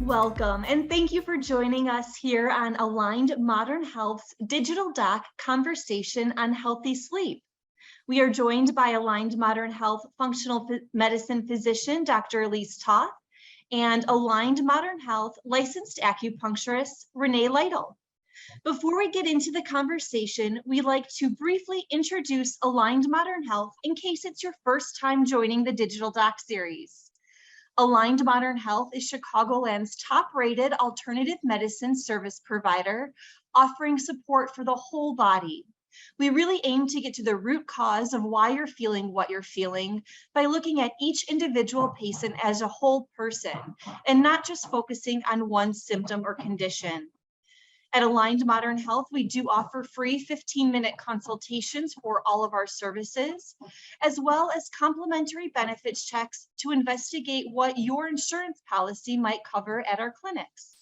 Welcome, and thank you for joining us here on Aligned Modern Health's Digital Doc Conversation on Healthy Sleep. We are joined by Aligned Modern Health Functional Medicine physician, Dr. Elise Toth, and Aligned Modern Health licensed acupuncturist, Renee Lytle. Before we get into the conversation, we'd like to briefly introduce Aligned Modern Health in case it's your first time joining the Digital Doc series. Aligned Modern Health is Chicagoland's top-rated alternative medicine service provider, offering support for the whole body. We really aim to get to the root cause of why you're feeling what you're feeling by looking at each individual patient as a whole person and not just focusing on one symptom or condition. At Aligned Modern Health, we do offer free 15-minute consultations for all of our services, as well as complimentary benefits checks to investigate what your insurance policy might cover at our clinics.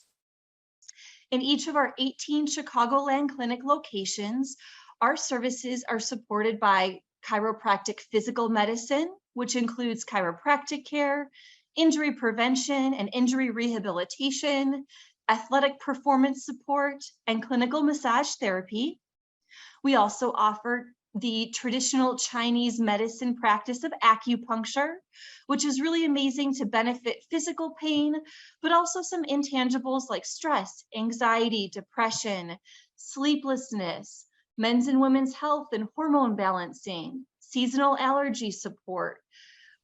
In each of our 18 Chicagoland clinic locations, our services are supported by chiropractic physical medicine, which includes chiropractic care, injury prevention and injury rehabilitation, athletic performance support, and clinical massage therapy. We also offer the traditional Chinese medicine practice of acupuncture, which is really amazing to benefit physical pain, but also some intangibles like stress, anxiety, depression, sleeplessness, men's and women's health and hormone balancing, seasonal allergy support.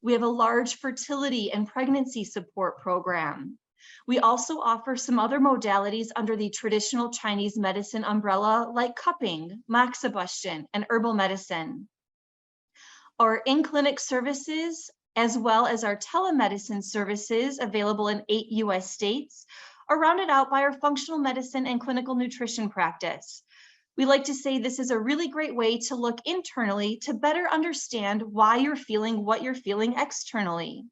We have a large fertility and pregnancy support program. We also offer some other modalities under the traditional Chinese medicine umbrella, like cupping, moxibustion, and herbal medicine. Our in-clinic services, as well as our telemedicine services available in 8 US states, are rounded out by our functional medicine and clinical nutrition practice. We like to say this is a really great way to look internally to better understand why you're feeling what you're feeling externally.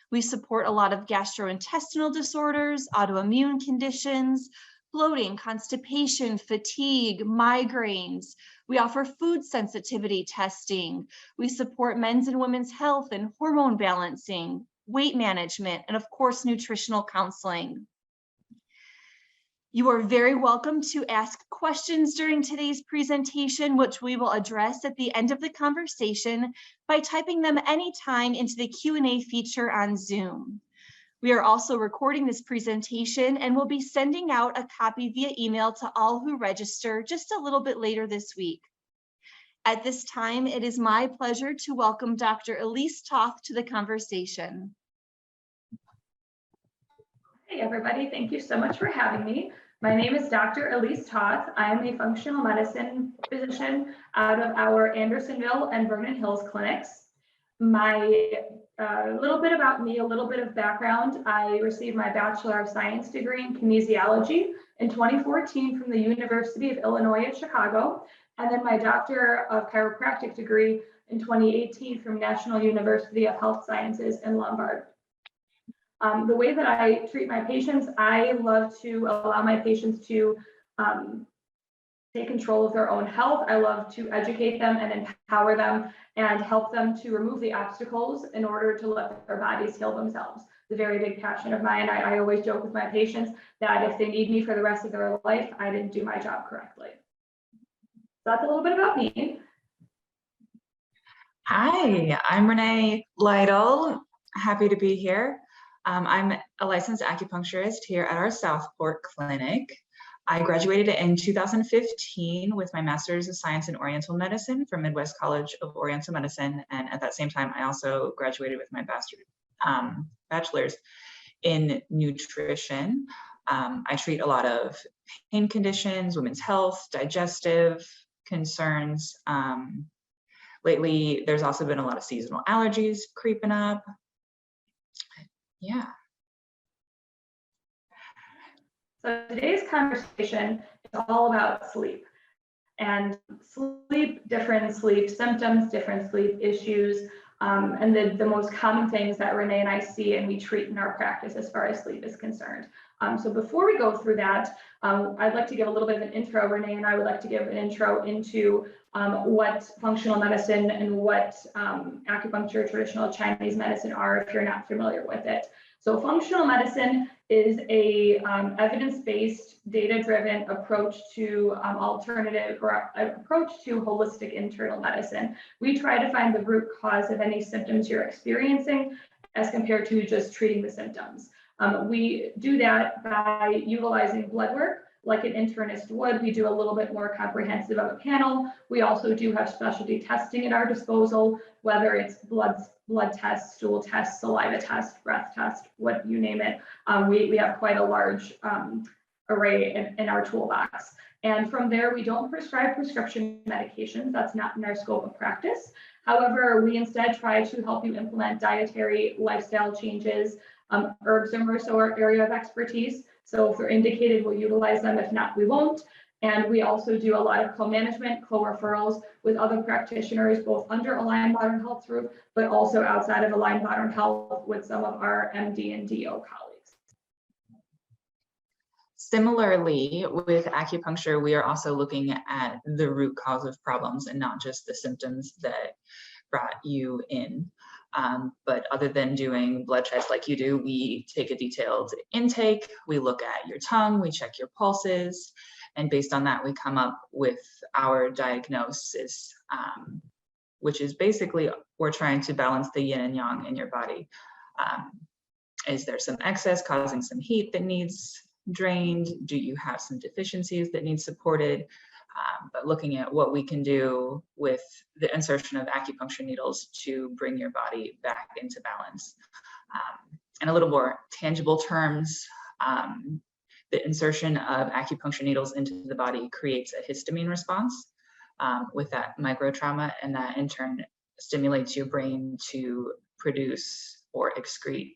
We support a lot of gastrointestinal disorders, autoimmune conditions, bloating, constipation, fatigue, migraines. We offer food sensitivity testing. We support men's and women's health and hormone balancing, weight management, and of course, nutritional counseling. You are very welcome to ask questions during today's presentation, which we will address at the end of the conversation by typing them anytime into the Q&A feature on Zoom. We are also recording this presentation and will be sending out a copy via email to all who register just a little bit later this week. At this time, it is my pleasure to welcome Dr. Elise Toth to the conversation. Hey everybody, thank you so much for having me. My name is Dr. Elise Toth. I am a functional medicine physician out of our Andersonville and Vernon Hills clinics. A little bit about me, a little bit of background. I received my Bachelor of Science degree in kinesiology in 2014 from the University of Illinois at Chicago, and then my Doctor of Chiropractic degree in 2018 from National University of Health Sciences in Lombard. The way that I treat my patients, I love to allow my patients to take control of their own health. I love to educate them and empower them and help them to remove the obstacles in order to let their bodies heal themselves. It's a very big passion of mine. I always joke with my patients that if they need me for the rest of their life, I didn't do my job correctly. So that's a little bit about me. Hi, I'm Renee Lytle. Happy to be here. I'm a licensed acupuncturist here at our Southport clinic. I graduated in 2015 with my Master's of Science in Oriental Medicine from Midwest College of Oriental Medicine. And at that same time, I also graduated with my bachelor's in nutrition. I treat a lot of pain conditions, women's health, digestive concerns. Lately, there's also been a lot of seasonal allergies creeping up. Yeah. So today's conversation is all about sleep and sleep, different sleep symptoms, different sleep issues, and the most common things that Renee and I see and we treat in our practice as far as sleep is concerned. So before we go through that, I'd like to give a little bit of an intro. Renee and I would like to give an intro into what functional medicine and what acupuncture, traditional Chinese medicine are, if you're not familiar with it. So functional medicine is a evidence-based, data-driven approach to alternative or approach to holistic internal medicine. We try to find the root cause of any symptoms you're experiencing as compared to just treating the symptoms. We do that by utilizing blood work like an internist would. We do a little bit more comprehensive of a panel. We also do have specialty testing at our disposal, whether it's blood tests, stool tests, saliva test, breath test, what you name it. We have quite a large array in our toolbox. And from there, we don't prescribe prescription medications. That's not in our scope of practice. However, we instead try to help you implement dietary lifestyle changes. Herbs are more so our area of expertise. So if they're indicated, we'll utilize them. If not, we won't. And we also do a lot of co-management, co-referrals with other practitioners, both under Aligned Modern Health group, but also outside of Aligned Modern Health with some of our MD and DO colleagues. Similarly, with acupuncture, we are also looking at the root cause of problems and not just the symptoms that brought you in. But other than doing blood tests like you do, we take a detailed intake, we look at your tongue, we check your pulses, and based on that, we come up with our diagnosis, which is basically, we're trying to balance the yin and yang in your body. Is there some excess causing some heat that needs drained? Do you have some deficiencies that need supported? But looking at what we can do with the insertion of acupuncture needles to bring your body back into balance. In a little more tangible terms, the insertion of acupuncture needles into the body creates a histamine response with that microtrauma, and that in turn stimulates your brain to produce or excrete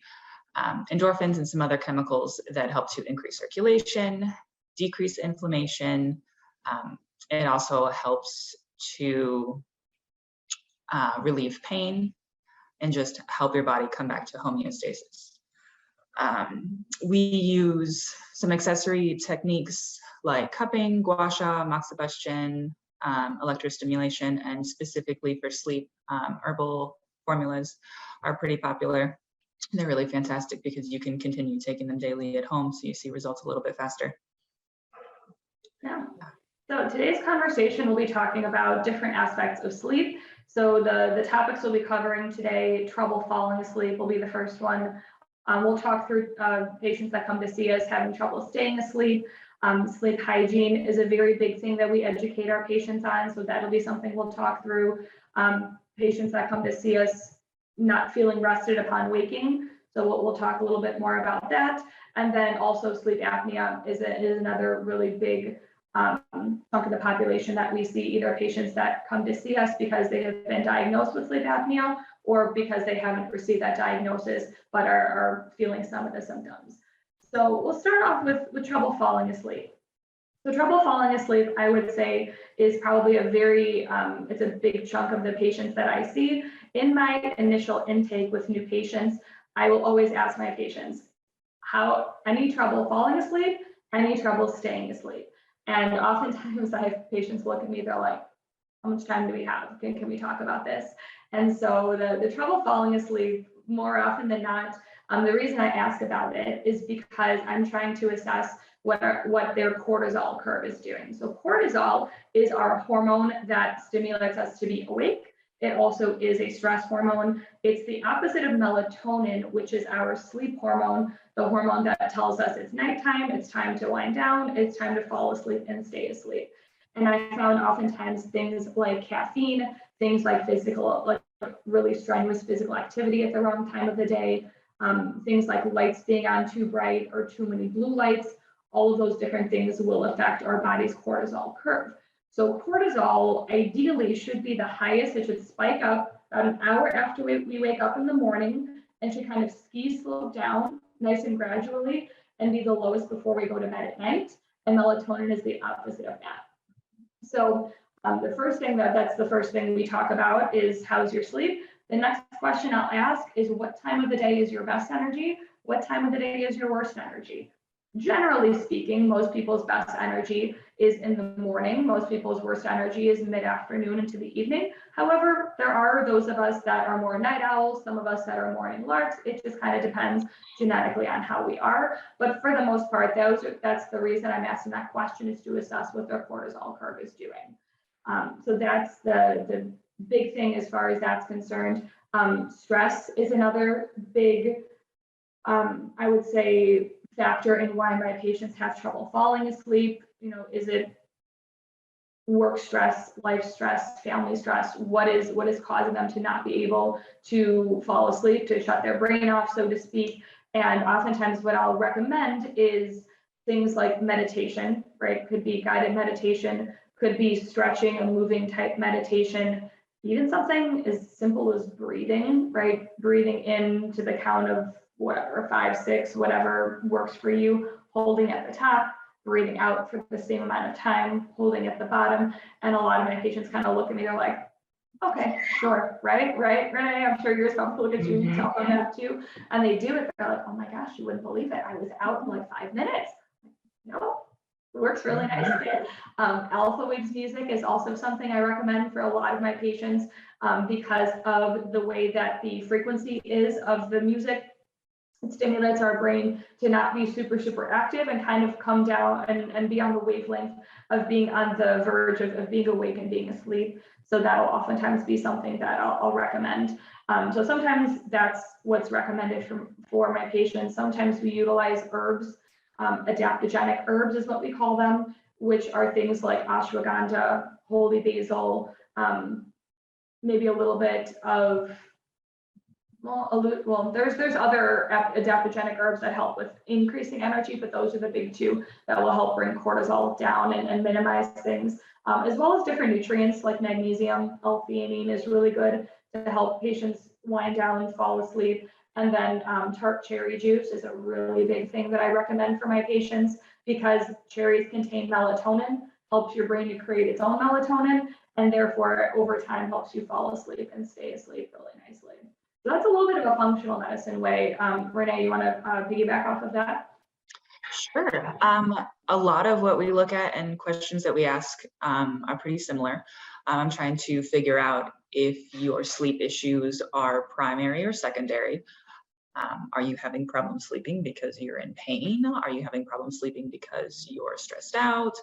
endorphins and some other chemicals that help to increase circulation, decrease inflammation. It also helps to relieve pain and just help your body come back to homeostasis. We use some accessory techniques like cupping, gua sha, moxibustion, electrostimulation, and specifically for sleep, herbal formulas are pretty popular. They're really fantastic because you can continue taking them daily at home, so you see results a little bit faster. Yeah. So today's conversation will be talking about different aspects of sleep. So the topics we'll be covering today, trouble falling asleep will be the first one. We'll talk through patients that come to see us having trouble staying asleep. Sleep hygiene is a very big thing that we educate our patients on. So that'll be something we'll talk through. Patients that come to see us not feeling rested upon waking. So we'll talk a little bit more about that. And then also sleep apnea is another really big chunk of the population that we see, either patients that come to see us because they have been diagnosed with sleep apnea or because they haven't received that diagnosis but are feeling some of the symptoms. So we'll start off with trouble falling asleep. So trouble falling asleep, I would say, is probably a very, it's a big chunk of the patients that I see. In my initial intake with new patients, I will always ask my patients, any trouble falling asleep, any trouble staying asleep? And oftentimes I have patients look at me, they're like, how much time do we have? Can we talk about this? And so the trouble falling asleep, more often than not, the reason I ask about it is because I'm trying to assess what their cortisol curve is doing. So cortisol is our hormone that stimulates us to be awake. It also is a stress hormone. It's the opposite of melatonin, which is our sleep hormone, the hormone that tells us it's nighttime, it's time to wind down, it's time to fall asleep and stay asleep. And I found oftentimes things like caffeine, things like really strenuous physical activity at the wrong time of the day, things like lights being on too bright or too many blue lights, all of those different things will affect our body's cortisol curve. So cortisol ideally should be the highest. It should spike up about an hour after we wake up in the morning and should kind of ski slope down nice and gradually and be the lowest before we go to bed at night. And melatonin is the opposite of that. So the first thing that's the first thing we talk about is how's your sleep? The next question I'll ask is what time of the day is your best energy? What time of the day is your worst energy? generally speaking, most people's best energy is in the morning. Most people's worst energy is mid-afternoon into the evening. However, there are those of us that are more night owls, some of us that are morning larks. It just kind of depends genetically on how we are. But for the most part, that's the reason I'm asking that question, is to assess what their cortisol curve is doing. So that's the big thing as far as that's concerned. Stress is another big, I would say, factor in why my patients have trouble falling asleep. Is it work stress, life stress, family stress? What is causing them to not be able to fall asleep, to shut their brain off, so to speak? And oftentimes what I'll recommend is things like meditation, right? Could be guided meditation, could be stretching and moving type meditation, even something as simple as breathing, right? Breathing in to the count of whatever, 5, 6, whatever works for you, holding at the top, breathing out for the same amount of time, holding at the bottom. And a lot of my patients kind of look at me, they're like, okay, sure, right, Renee, I'm sure yours probably look at you and tell them that too. And they do it, they're like, oh my gosh, you wouldn't believe it. I was out in like 5 minutes. No, it works really nicely. Alpha waves music is also something I recommend for a lot of my patients because of the way that the frequency is of the music. It stimulates our brain to not be super active and kind of come down and be on the wavelength of being on the verge of being awake and being asleep. So that'll oftentimes be something that I'll recommend. So sometimes that's what's recommended for my patients. Sometimes we utilize herbs, adaptogenic herbs is what we call them, which are things like ashwagandha, holy basil, maybe a little bit of, there's other adaptogenic herbs that help with increasing energy, but those are the big two that will help bring cortisol down and minimize things, as well as different nutrients like magnesium. L-theanine is really good to help patients wind down and fall asleep. And then tart cherry juice is a really big thing that I recommend for my patients because cherries contain melatonin, helps your brain to create its own melatonin, and therefore over time helps you fall asleep and stay asleep really nicely. So that's a little bit of a functional medicine way. Renee, you want to piggyback off of that? Sure. A lot of what we look at and questions that we ask are pretty similar. I'm trying to figure out if your sleep issues are primary or secondary. Are you having problems sleeping because you're in pain? Are you having problems sleeping because you're stressed out?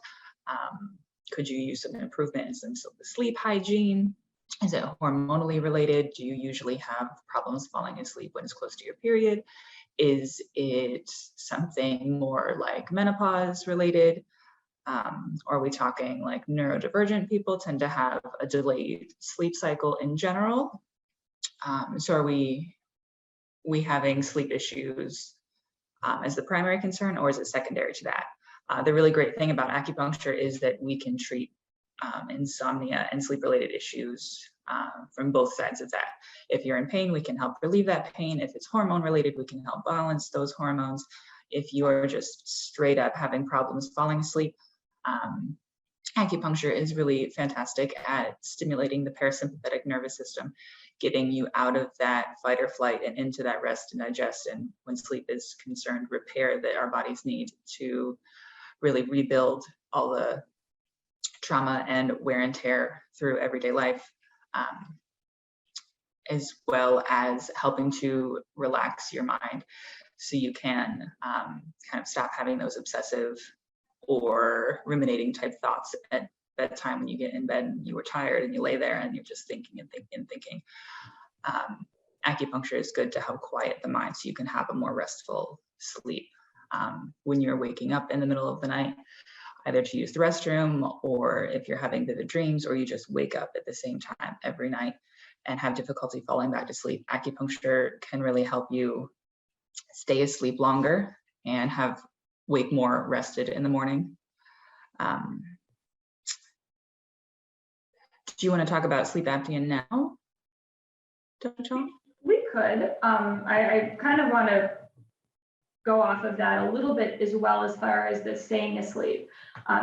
Could you use some improvement in some sleep hygiene? Is it hormonally related? Do you usually have problems falling asleep when it's close to your period? Is it something more like menopause related? Are we talking like neurodivergent people tend to have a delayed sleep cycle in general? So are we having sleep issues as the primary concern, or is it secondary to that? The really great thing about acupuncture is that we can treat insomnia and sleep related issues from both sides of that. If you're in pain, we can help relieve that pain. If it's hormone related, we can help balance those hormones. If you're just straight up having problems falling asleep, acupuncture is really fantastic at stimulating the parasympathetic nervous system, getting you out of that fight or flight and into that rest and digest, and when sleep is concerned, repair that our bodies need to really rebuild all the trauma and wear and tear through everyday life, as well as helping to relax your mind so you can kind of stop having those obsessive or ruminating type thoughts at bedtime when you get in bed and you were tired and you lay there and you're just thinking and thinking and thinking. Acupuncture is good to help quiet the mind so you can have a more restful sleep when you're waking up in the middle of the night, either to use the restroom, or if you're having vivid dreams, or you just wake up at the same time every night and have difficulty falling back to sleep. Acupuncture can really help you stay asleep longer and wake more rested in the morning. Do you want to talk about sleep apnea now, Dr. Chong? We could. I kind of want to go off of that a little bit as well, as far as the staying asleep,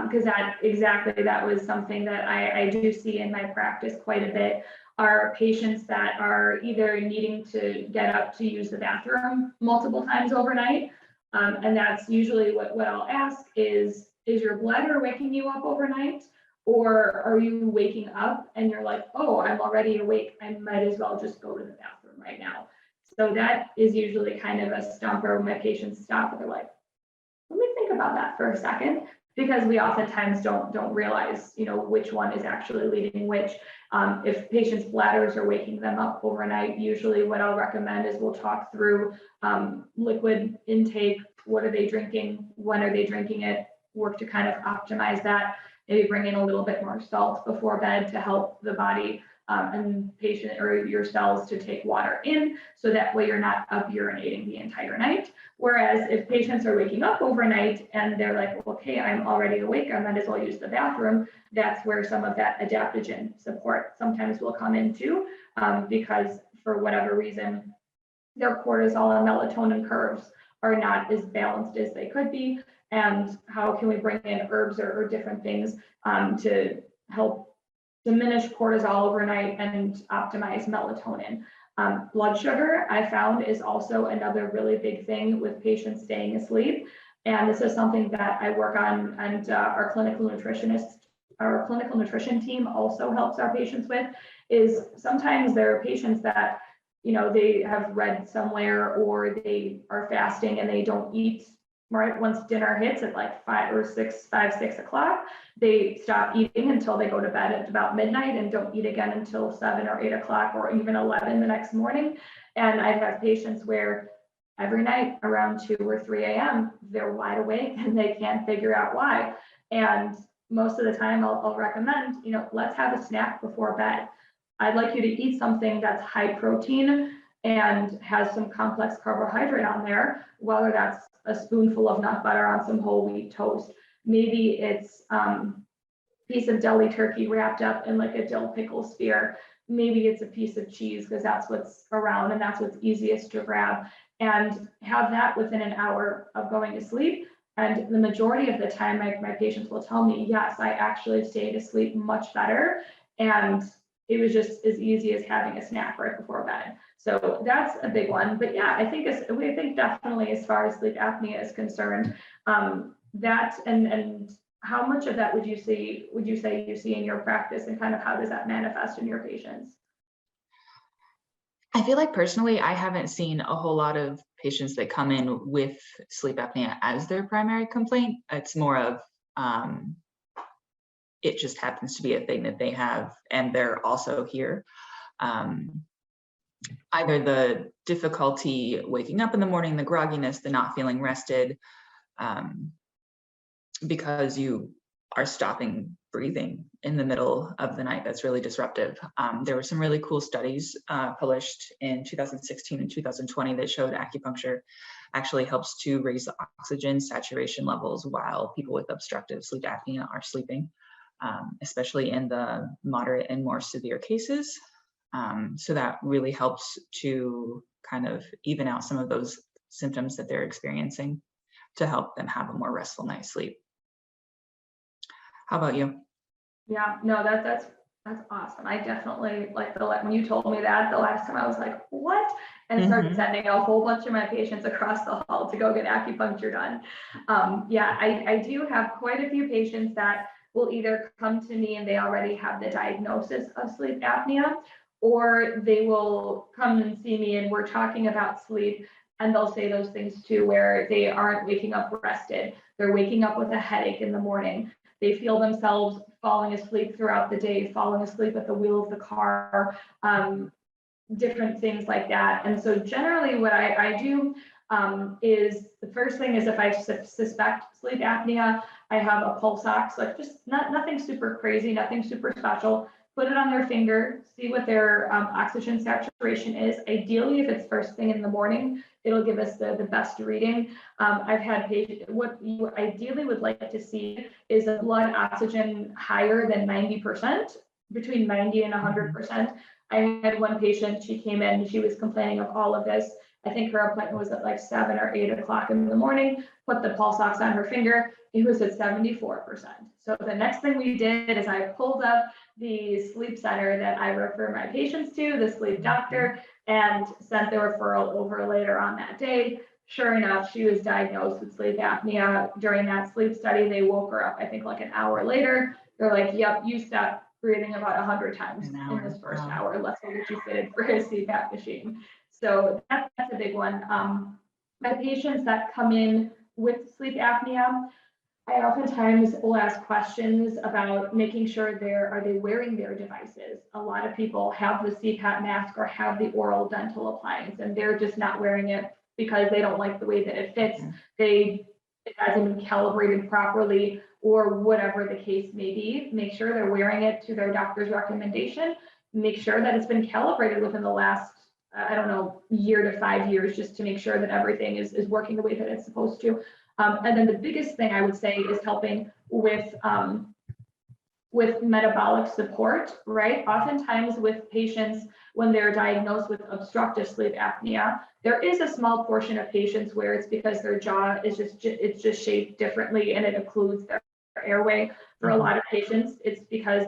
because that was something that I do see in my practice quite a bit, are patients that are either needing to get up to use the bathroom multiple times overnight, And that's usually what I'll ask is your bladder waking you up overnight? Or are you waking up and you're like, oh, I'm already awake. I might as well just go to the bathroom right now. So that is usually kind of a stumper when my patients stop and they're like, let me think about that for a second, because we oftentimes don't realize, which one is actually leading which. If patients' bladders are waking them up overnight, usually what I'll recommend is we'll talk through liquid intake. What are they drinking? When are they drinking it? Work to kind of optimize that. Maybe bring in a little bit more salt before bed to help the body and patient or your cells to take water in, so that way you're not up urinating the entire night. Whereas if patients are waking up overnight and they're like, okay, I'm already awake, I might as well use the bathroom, that's where some of that adaptogen support sometimes will come in too, because for whatever reason, their cortisol and melatonin curves are not as balanced as they could be. And how can we bring in herbs or different things to help diminish cortisol overnight and optimize melatonin. Blood sugar, I found, is also another really big thing with patients staying asleep. And this is something that I work on, and our clinical nutrition team also helps our patients with, is sometimes there are patients that, they have read somewhere or they are fasting and they don't eat right once dinner hits at like 6 o'clock. They stop eating until they go to bed at about midnight and don't eat again until 7 or 8 o'clock or even 11 the next morning. And I've had patients where every night around 2 or 3 a.m. they're wide awake and they can't figure out why. And most of the time I'll recommend, let's have a snack before bed. I'd like you to eat something that's high protein and has some complex carbohydrate on there, whether that's a spoonful of nut butter on some whole wheat toast. Maybe it's a piece of deli turkey wrapped up in like a dill pickle spear. Maybe it's a piece of cheese because that's what's around and that's what's easiest to grab, and have that within an hour of going to sleep. And the majority of the time, my patients will tell me, yes, I actually stayed asleep much better. And it was just as easy as having a snack right before bed. So that's a big one. But yeah, I think definitely as far as sleep apnea is concerned, that and how much of that would you say you see in your practice, and kind of how does that manifest in your patients? I feel like personally, I haven't seen a whole lot of patients that come in with sleep apnea as their primary complaint. It's more of it just happens to be a thing that they have, and they're also here. Either the difficulty waking up in the morning, the grogginess, the not feeling rested, because you are stopping breathing in the middle of the night. That's really disruptive. There were some really cool studies published in 2016 and 2020 that showed acupuncture actually helps to raise the oxygen saturation levels while people with obstructive sleep apnea are sleeping, especially in the moderate and more severe cases. So that really helps to kind of even out some of those symptoms that they're experiencing to help them have a more restful night's sleep. How about you? Yeah, no, that's awesome. I definitely like when you told me that the last time, I was like, what? And started sending a whole bunch of my patients across the hall to go get acupuncture done. Yeah, I do have quite a few patients that will either come to me and they already have the diagnosis of sleep apnea, or they will come and see me and we're talking about sleep, and they'll say those things too, where they aren't waking up rested. They're waking up with a headache in the morning. They feel themselves falling asleep throughout the day, falling asleep at the wheel of the car, different things like that. And so generally what I do is, the first thing is, if I suspect sleep apnea, I have a pulse ox, like just nothing super crazy, nothing super special. Put it on their finger, see what their oxygen saturation is. Ideally, if it's first thing in the morning, it'll give us the best reading. I've had patients, what you ideally would like to see is a blood oxygen higher than 90%, between 90 and 100%. I had one patient, she came in, she was complaining of all of this. I think her appointment was at like 7 or 8 o'clock in the morning, put the pulse ox on her finger, it was at 74%. So the next thing we did is I pulled up the sleep center that I refer my patients to, the sleep doctor, and sent the referral over later on that day. sure enough, she was diagnosed with sleep apnea. During that sleep study, they woke her up, I think like an hour later. They're like, yep, you stopped breathing about 100 times An in hour, this first wow. hour. Let's go get you fitted for a CPAP machine. So that's a big one. My patients that come in with sleep apnea, I oftentimes will ask questions about making sure are they wearing their devices? A lot of people have the CPAP mask or have the oral dental appliance, and they're just not wearing it because they don't like the way that it fits. It hasn't been calibrated properly, or whatever the case may be. Make sure they're wearing it to their doctor's recommendation. Make sure that it's been calibrated within the last, I don't know, year to 5 years, just to make sure that everything is working the way that it's supposed to. And then the biggest thing I would say is helping with metabolic support, right? Oftentimes with patients, when they're diagnosed with obstructive sleep apnea, there is a small portion of patients where it's because their jaw is just shaped differently and it occludes their airway. For a lot of patients, it's because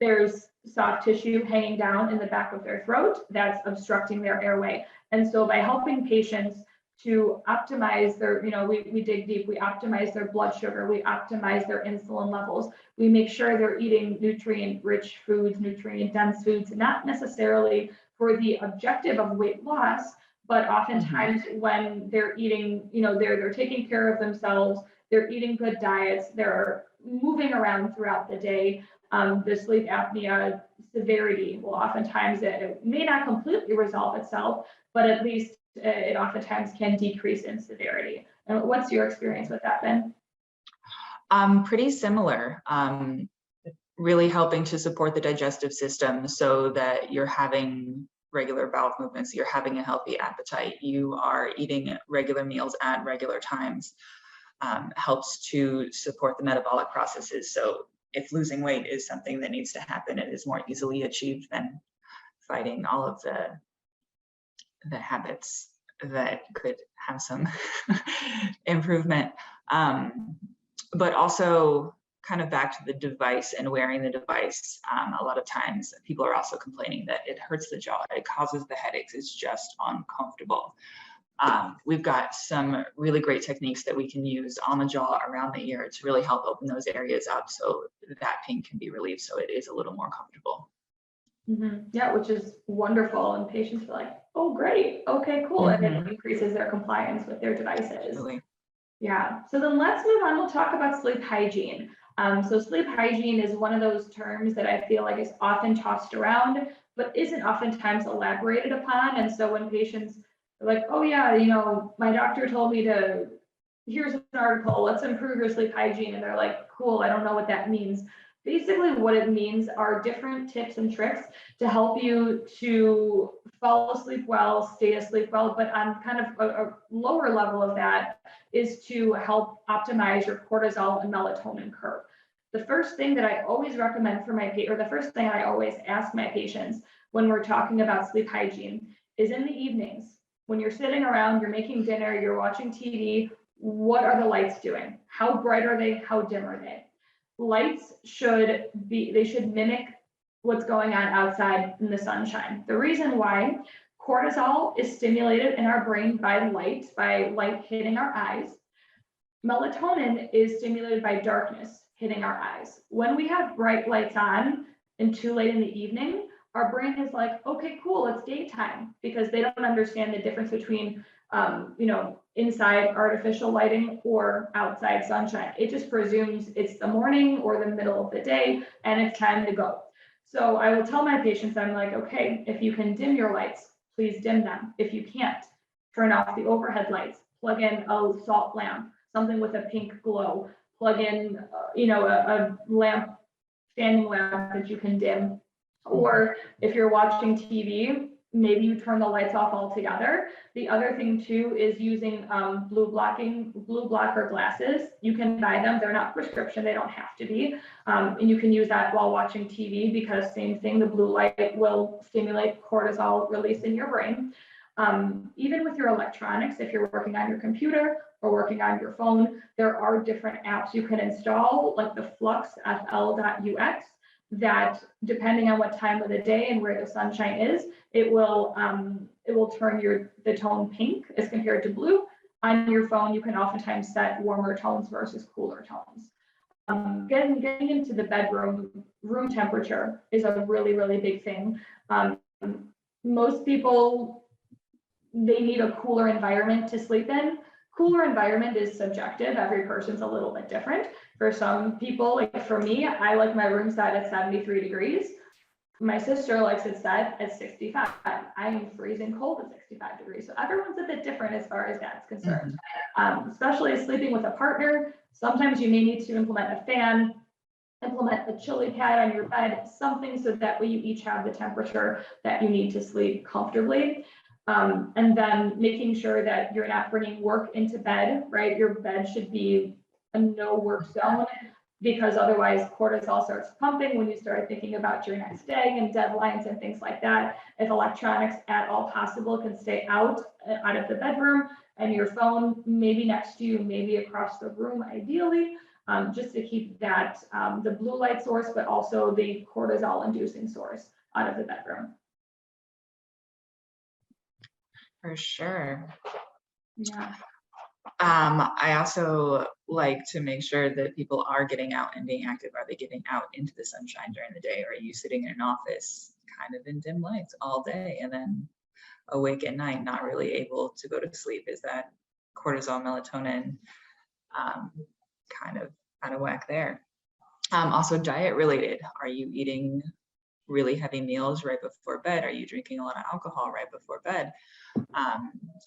there's soft tissue hanging down in the back of their throat that's obstructing their airway. And so by helping patients to optimize their, we dig deep, we optimize their blood sugar, we optimize their insulin levels, we make sure they're eating nutrient-rich foods, nutrient-dense foods, not necessarily for the objective of weight loss, but oftentimes when they're eating, they're taking care of themselves, they're eating good diets, they're moving around throughout the day. The sleep apnea severity will oftentimes, it may not completely resolve itself, but at least it oftentimes can decrease in severity. And what's your experience with that, Ben? Pretty similar. Really helping to support the digestive system so that you're having regular bowel movements, you're having a healthy appetite, you are eating regular meals at regular times, helps to support the metabolic processes. So if losing weight is something that needs to happen, it is more easily achieved than fighting all of the habits that could have some improvement. But also kind of back to the device and wearing the device. A lot of times people are also complaining that it hurts the jaw, it causes the headaches, it's just uncomfortable. We've got some really great techniques that we can use on the jaw, around the ear, to really help open those areas up so that pain can be relieved, so it is a little more comfortable. Yeah, which is wonderful. And patients are like, oh, great. Okay, cool. And it increases their compliance with their devices. Really. Yeah. So then let's move on. We'll talk about sleep hygiene. So sleep hygiene is one of those terms that I feel like is often tossed around, but isn't oftentimes elaborated upon. And so when patients are like, oh yeah, my doctor told me here's an article, let's improve your sleep hygiene. And they're like, cool, I don't know what that means. Basically, what it means are different tips and tricks to help you to fall asleep well, stay asleep well, but on kind of a lower level of that is to help optimize your cortisol and melatonin curve. The first thing that I always recommend for the first thing I always ask my patients when we're talking about sleep hygiene is in the evenings, when you're sitting around, you're making dinner, you're watching TV, what are the lights doing? How bright are they? How dim are they? Lights should mimic what's going on outside in the sunshine. The reason why: cortisol is stimulated in our brain by light hitting our eyes. Melatonin is stimulated by darkness hitting our eyes. When we have bright lights on and too late in the evening, our brain is like, okay, cool, it's daytime, because they don't understand the difference between inside artificial lighting or outside sunshine. It just presumes it's the morning or the middle of the day and it's time to go. So I will tell my patients, I'm like, okay, if you can dim your lights, please dim them. If you can't, turn off the overhead lights, plug in a salt lamp, something with a pink glow, plug in, a lamp, standing lamp that you can dim. Or if you're watching TV, maybe you turn the lights off altogether. The other thing too is using blue blocker glasses. You can buy them. They're not prescription. They don't have to be. And you can use that while watching TV, because same thing, the blue light will stimulate cortisol release in your brain. Even with your electronics, if you're working on your computer or working on your phone, there are different apps you can install, like the Flux FL.ux, that depending on what time of the day and where the sunshine is, it will it will turn the tone pink as compared to blue. On your phone, you can oftentimes set warmer tones versus cooler tones. Getting into the bedroom, room temperature is a really, really big thing. Most people, they need a cooler environment to sleep in. Cooler environment is subjective. Every person's a little bit different. For some people, like for me, I like my room set at 73 degrees. My sister likes it set at 65. I am freezing cold at 65 degrees. So everyone's a bit different as far as that's concerned. Especially sleeping with a partner, sometimes you may need to implement a fan, implement a chili pad on your bed, something so that way you each have the temperature that you need to sleep comfortably. And then making sure that you're not bringing work into bed, right? Your bed should be a no work zone, because otherwise cortisol starts pumping when you start thinking about your next day and deadlines and things like that. If electronics at all possible can stay out of the bedroom, and your phone maybe next to you, maybe across the room ideally, just to keep that the blue light source, but also the cortisol inducing source out of the bedroom. For sure. Yeah. I also like to make sure that people are getting out and being active. Are they getting out into the sunshine during the day? Or are you sitting in an office kind of in dim lights all day and then awake at night, not really able to go to sleep? Is that cortisol, melatonin kind of whack there? Also diet related. Are you eating really heavy meals right before bed? Are you drinking a lot of alcohol right before bed?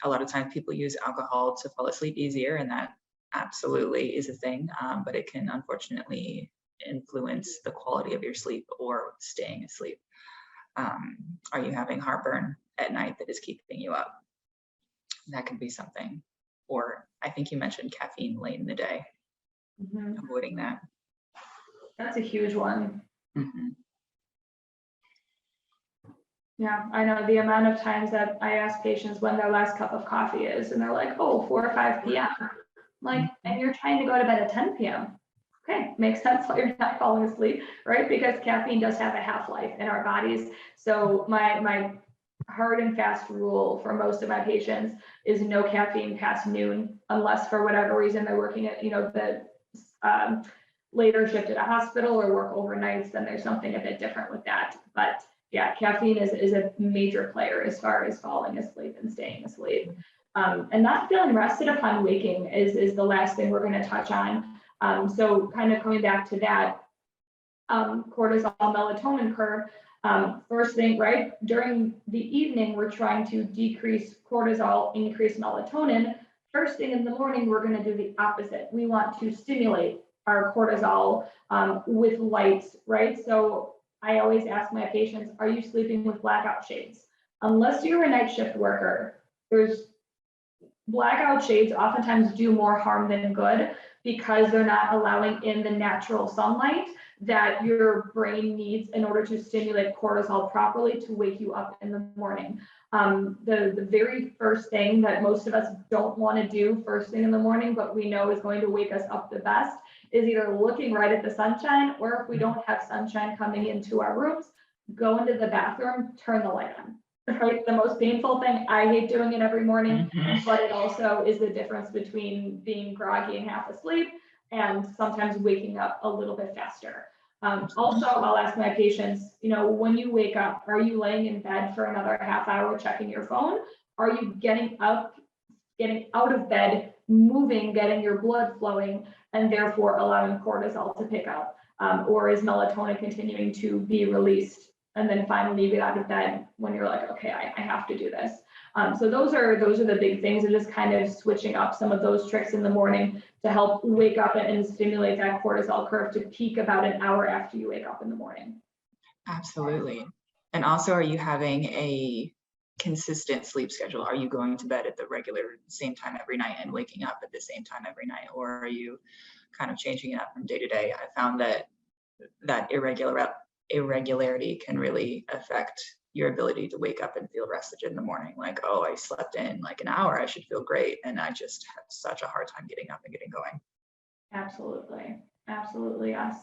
A lot of times people use alcohol to fall asleep easier, and that absolutely is a thing, but it can unfortunately influence the quality of your sleep or staying asleep. Are you having heartburn at night that is keeping you up? That could be something. Or I think you mentioned caffeine late in the day, avoiding that. That's a huge one. Mm-hmm. Yeah, I know the amount of times that I ask patients when their last cup of coffee is, and they're like, oh, 4 or 5 p.m. I'm like, and you're trying to go to bed at 10 p.m. Okay, makes sense why you're not falling asleep, right? Because caffeine does have a half-life in our bodies. So my hard and fast rule for most of my patients is no caffeine past noon, unless for whatever reason they're working at, the later shift at a hospital or work overnights, then there's something a bit different with that. But yeah, caffeine is a major player as far as falling asleep and staying asleep. And not feeling rested upon waking is the last thing we're going to touch on. So kind of coming back to that cortisol melatonin curve, first thing, right, during the evening, we're trying to decrease cortisol, increase melatonin. First thing in the morning, we're going to do the opposite. We want to stimulate our cortisol with lights, right? So I always ask my patients, are you sleeping with blackout shades? Unless you're a night shift worker, there's blackout shades oftentimes do more harm than good, because they're not allowing in the natural sunlight that your brain needs in order to stimulate cortisol properly to wake you up in the morning. The very first thing that most of us don't want to do first thing in the morning, but we know is going to wake us up the best, is either looking right at the sunshine, or if we don't have sunshine coming into our rooms, go into the bathroom, turn the light on. Right? The most painful thing, I hate doing it every morning, but it also is the difference between being groggy and half asleep and sometimes waking up a little bit faster. Also, I'll ask my patients, when you wake up, are you laying in bed for another half hour checking your phone? Are you getting up, getting out of bed, moving, getting your blood flowing, and therefore allowing cortisol to pick up? Or is melatonin continuing to be released? And then finally you get out of bed when you're like, okay, I have to do this. So those are the big things, and just kind of switching up some of those tricks in the morning to help wake up and stimulate that cortisol curve to peak about an hour after you wake up in the morning. Absolutely. And also, are you having a consistent sleep schedule? Are you going to bed at the regular same time every night and waking up at the same time every night? Or are you kind of changing it up from day to day? I found that irregularity can really affect your ability to wake up and feel rested in the morning. Like, oh, I slept in like an hour, I should feel great. And I just have such a hard time getting up and getting going. Absolutely. Absolutely, yes.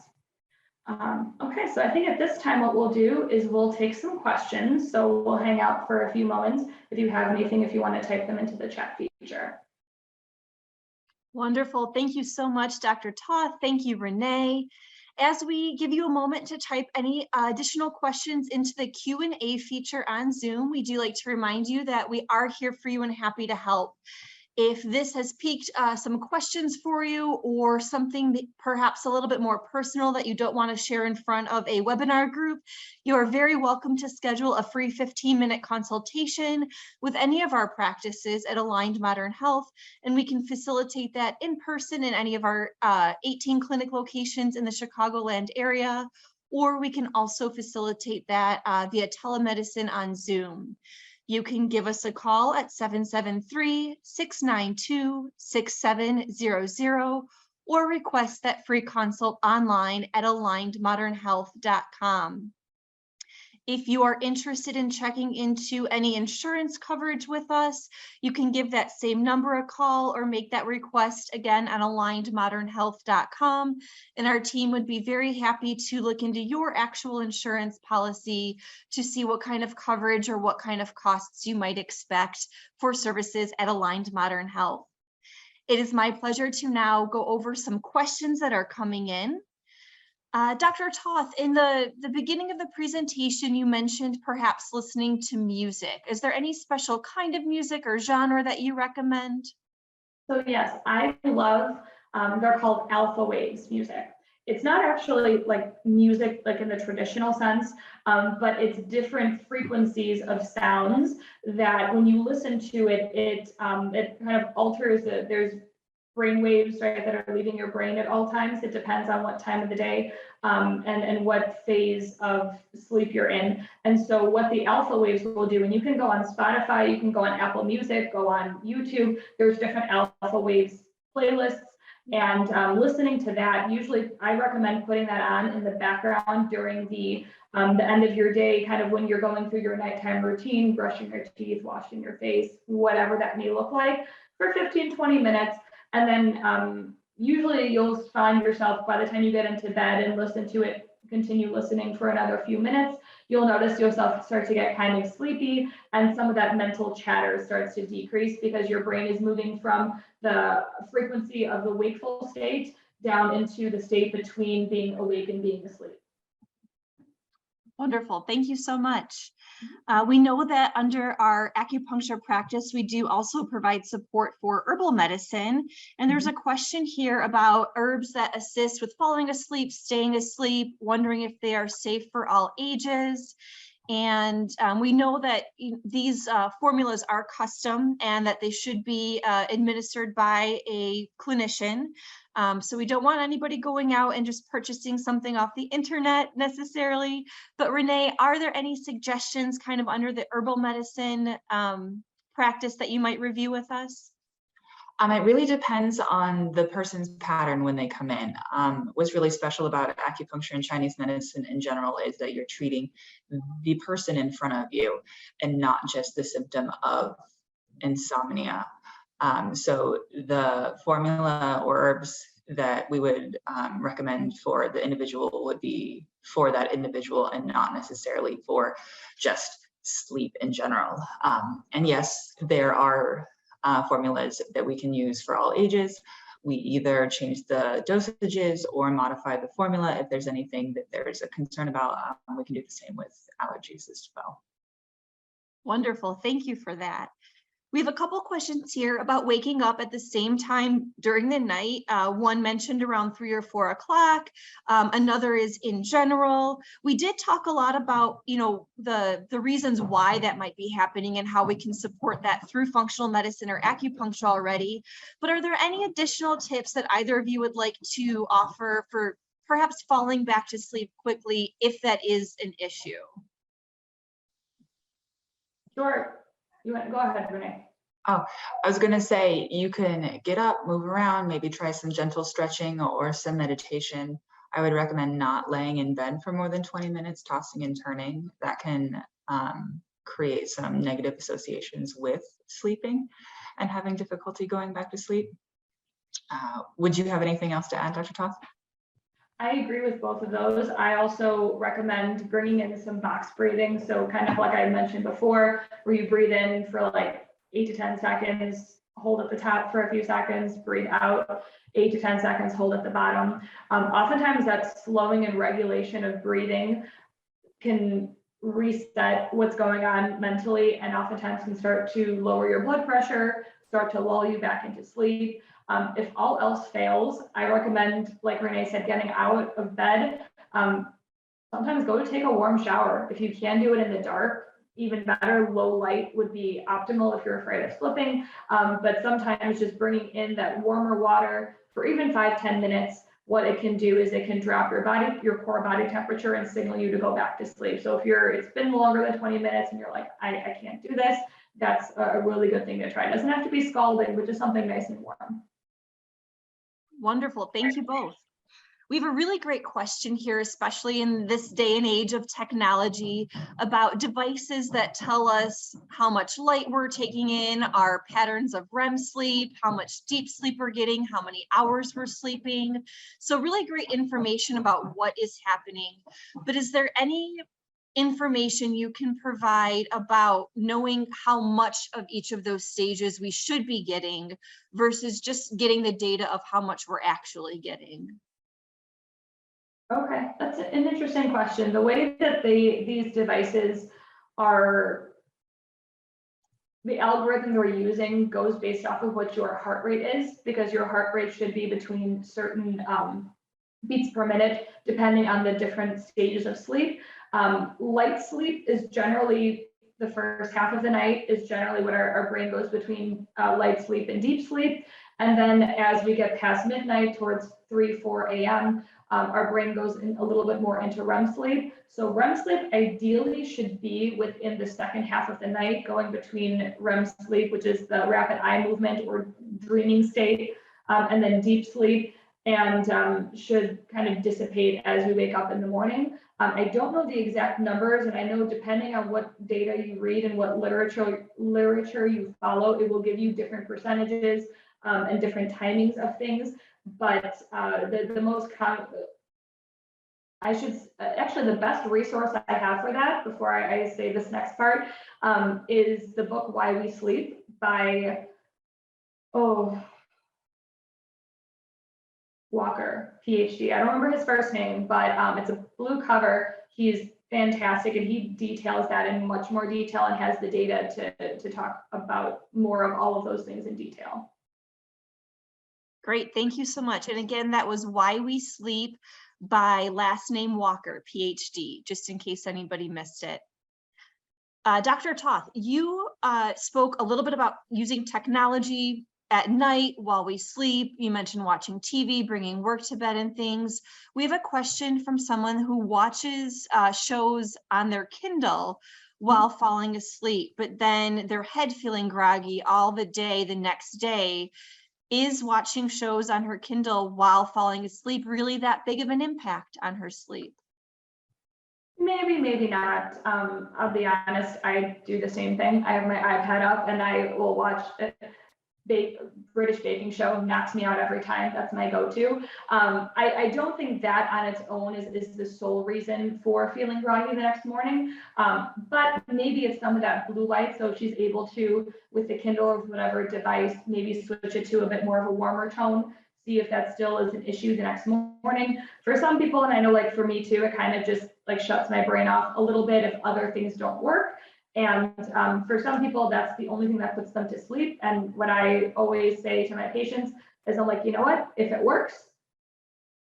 Okay, so I think at this time what we'll do is we'll take some questions. So we'll hang out for a few moments. If you have anything, if you want to type them into the chat feature. Wonderful. Thank you so much, Dr. Toth. Thank you, Renee. As we give you a moment to type any additional questions into the Q&A feature on Zoom, we do like to remind you that we are here for you and happy to help. If this has piqued some questions for you or something that perhaps a little bit more personal that you don't want to share in front of a webinar group, you are very welcome to schedule a free 15-minute consultation with any of our practices at Aligned Modern Health, and we can facilitate that in person in any of our 18 clinic locations in the Chicagoland area, or we can also facilitate that via telemedicine on Zoom. You can give us a call at 773-692-6700 or request that free consult online at alignedmodernhealth.com. If you are interested in checking into any insurance coverage with us, you can give that same number a call or make that request again on alignedmodernhealth.com. And our team would be very happy to look into your actual insurance policy to see what kind of coverage or what kind of costs you might expect for services at Aligned Modern Health. It is my pleasure to now go over some questions that are coming in. Dr. Toth, in the beginning of the presentation, you mentioned perhaps listening to music. Is there any special kind of music or genre that you recommend? So yes, I love, they're called alpha waves music. It's not actually like music like in the traditional sense, but it's different frequencies of sounds that when you listen to it, it kind of alters there's brain waves, right, that are leaving your brain at all times. It depends on what time of the day and what phase of sleep you're in. And so what the alpha waves will do, and you can go on Spotify, you can go on Apple Music, go on YouTube, there's different alpha waves playlists, and listening to that, usually I recommend putting that on in the background during the end of your day, kind of when you're going through your nighttime routine, brushing your teeth, washing your face, whatever that may look like, for 15-20 minutes. And then usually you'll find yourself by the time you get into bed and listen to it, continue listening for another few minutes, you'll notice yourself start to get kind of sleepy and some of that mental chatter starts to decrease because your brain is moving from the frequency of the wakeful state down into the state between being awake and being asleep. Wonderful. Thank you so much. We know that under our acupuncture practice, we do also provide support for herbal medicine. And there's a question here about herbs that assist with falling asleep, staying asleep, wondering if they are safe for all ages. And we know that these formulas are custom and that they should be administered by a clinician. So we don't want anybody going out and just purchasing something off the internet necessarily. But Renee, are there any suggestions kind of under the herbal medicine practice that you might review with us? It really depends on the person's pattern when they come in. What's really special about acupuncture and Chinese medicine in general is that you're treating the person in front of you and not just the symptom of insomnia. So the formula or herbs that we would recommend for the individual would be for that individual and not necessarily for just sleep in general. And yes, there are formulas that we can use for all ages. We either change the dosages or modify the formula. If there's anything that there's a concern about, we can do the same with allergies as well. Wonderful. Thank you for that. We have a couple questions here about waking up at the same time during the night. One mentioned around 3 or 4 o'clock. Another is in general. We did talk a lot about, the reasons why that might be happening and how we can support that through functional medicine or acupuncture already. But are there any additional tips that either of you would like to offer for perhaps falling back to sleep quickly if that is an issue? Sure. You want to go ahead, Renee. Oh, I was going to say you can get up, move around, maybe try some gentle stretching or some meditation. I would recommend not laying in bed for more than 20 minutes, tossing and turning. That can create some negative associations with sleeping and having difficulty going back to sleep. Would you have anything else to add, Dr. Toth? I agree with both of those. I also recommend bringing in some box breathing. So kind of like I mentioned before, where you breathe in for like 8 to 10 seconds, hold at the top for a few seconds, breathe out 8 to 10 seconds, hold at the bottom. Oftentimes that slowing and regulation of breathing can reset what's going on mentally, and oftentimes can start to lower your blood pressure, start to lull you back into sleep. If all else fails, I recommend, like Renee said, getting out of bed. Sometimes go to take a warm shower. If you can do it in the dark, even better. Low light would be optimal if you're afraid of slipping. But sometimes just bringing in that warmer water for even 5-10 minutes, what it can do is it can drop your core body temperature and signal you to go back to sleep. So if it's been longer than 20 minutes and you're like, I can't do this, that's a really good thing to try. It doesn't have to be scalding, but just something nice and warm. Wonderful. Thank you both. We have a really great question here, especially in this day and age of technology, about devices that tell us how much light we're taking in, our patterns of REM sleep, how much deep sleep we're getting, how many hours we're sleeping. So really great information about what is happening. But is there any information you can provide about knowing how much of each of those stages we should be getting versus just getting the data of how much we're actually getting? Okay, that's an interesting question. The way that these devices are, the algorithm they're using goes based off of what your heart rate is, because your heart rate should be between certain beats per minute, depending on the different stages of sleep. Light sleep is generally, the first half of the night is generally what our brain goes between light sleep and deep sleep. And then as we get past midnight towards 3-4 a.m., our brain goes in a little bit more into REM sleep. So REM sleep ideally should be within the second half of the night, going between REM sleep, which is the rapid eye movement or dreaming state, and then deep sleep, and should kind of dissipate as we wake up in the morning. I don't know the exact numbers, and I know depending on what data you read and what literature you follow, it will give you different percentages and different timings of things. But the most common, actually the best resource I have for that, before I say this next part, is the book Why We Sleep by, Walker, PhD. I don't remember his first name, but it's a blue cover. He's fantastic, and he details that in much more detail and has the data to talk about more of all of those things in detail. Great, thank you so much. And again, that was Why We Sleep by last name Walker, PhD, just in case anybody missed it. Dr. Toth, you spoke a little bit about using technology at night while we sleep. You mentioned watching TV, bringing work to bed and things. We have a question from someone who watches shows on their Kindle while falling asleep, but then their head feeling groggy all the day the next day. Is watching shows on her Kindle while falling asleep really that big of an impact on her sleep? Maybe, maybe not. I'll be honest, I do the same thing. I have my iPad up and I will watch British baking show, knocks me out every time. That's my go-to. I don't think that on its own is the sole reason for feeling groggy the next morning. But maybe it's some of that blue light. So if she's able to, with the Kindle or whatever device, maybe switch it to a bit more of a warmer tone, see if that still is an issue the next morning. For some people, and I know like for me too, it kind of just like shuts my brain off a little bit if other things don't work. And for some people, that's the only thing that puts them to sleep. And what I always say to my patients is I'm like, you know what, if it works,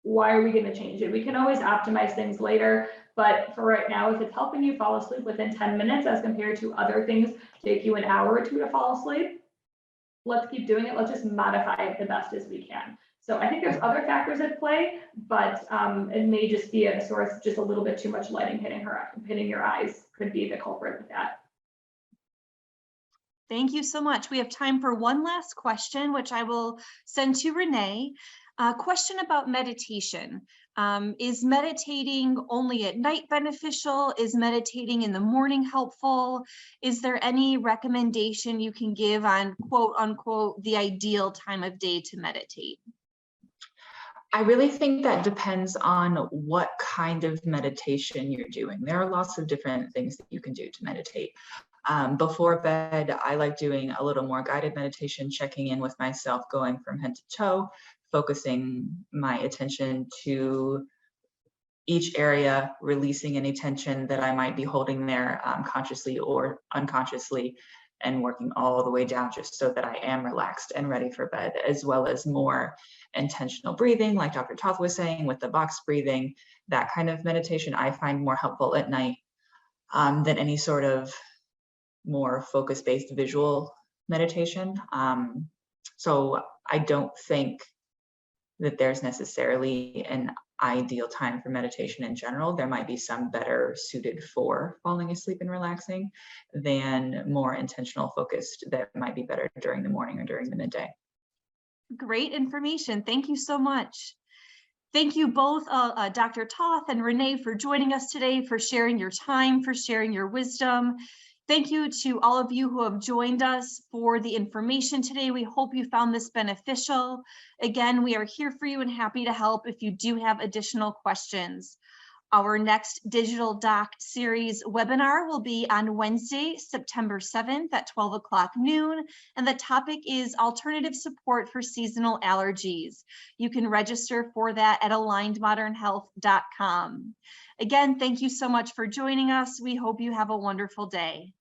why are we going to change it? We can always optimize things later. But for right now, if it's helping you fall asleep within 10 minutes as compared to other things take you an hour or two to fall asleep, let's keep doing it. Let's just modify it the best as we can. So I think there's other factors at play, but it may just be a source, just a little bit too much lighting hitting your eyes could be the culprit with that. Thank you so much. We have time for one last question, which I will send to Renee. A question about meditation. Is meditating only at night beneficial? Is meditating in the morning helpful? Is there any recommendation you can give on quote unquote the ideal time of day to meditate? I really think that depends on what kind of meditation you're doing. There are lots of different things that you can do to meditate. Before bed, I like doing a little more guided meditation, checking in with myself, going from head to toe, focusing my attention to each area, releasing any tension that I might be holding there consciously or unconsciously, and working all the way down just so that I am relaxed and ready for bed, as well as more intentional breathing, like Dr. Toth was saying, with the box breathing. That kind of meditation I find more helpful at night than any sort of more focus-based visual meditation. So I don't think that there's necessarily an ideal time for meditation in general. There might be some better suited for falling asleep and relaxing than more intentional focused that might be better during the morning or during the midday. Great information. Thank you so much. Thank you both, Dr. Toth and Renee, for joining us today, for sharing your time, for sharing your wisdom. Thank you to all of you who have joined us for the information today. We hope you found this beneficial. Again, we are here for you and happy to help if you do have additional questions. Our next Digital Doc Series webinar will be on Wednesday, September 7th at 12 o'clock noon, and the topic is alternative support for seasonal allergies. You can register for that at alignedmodernhealth.com. Again, thank you so much for joining us. We hope you have a wonderful day.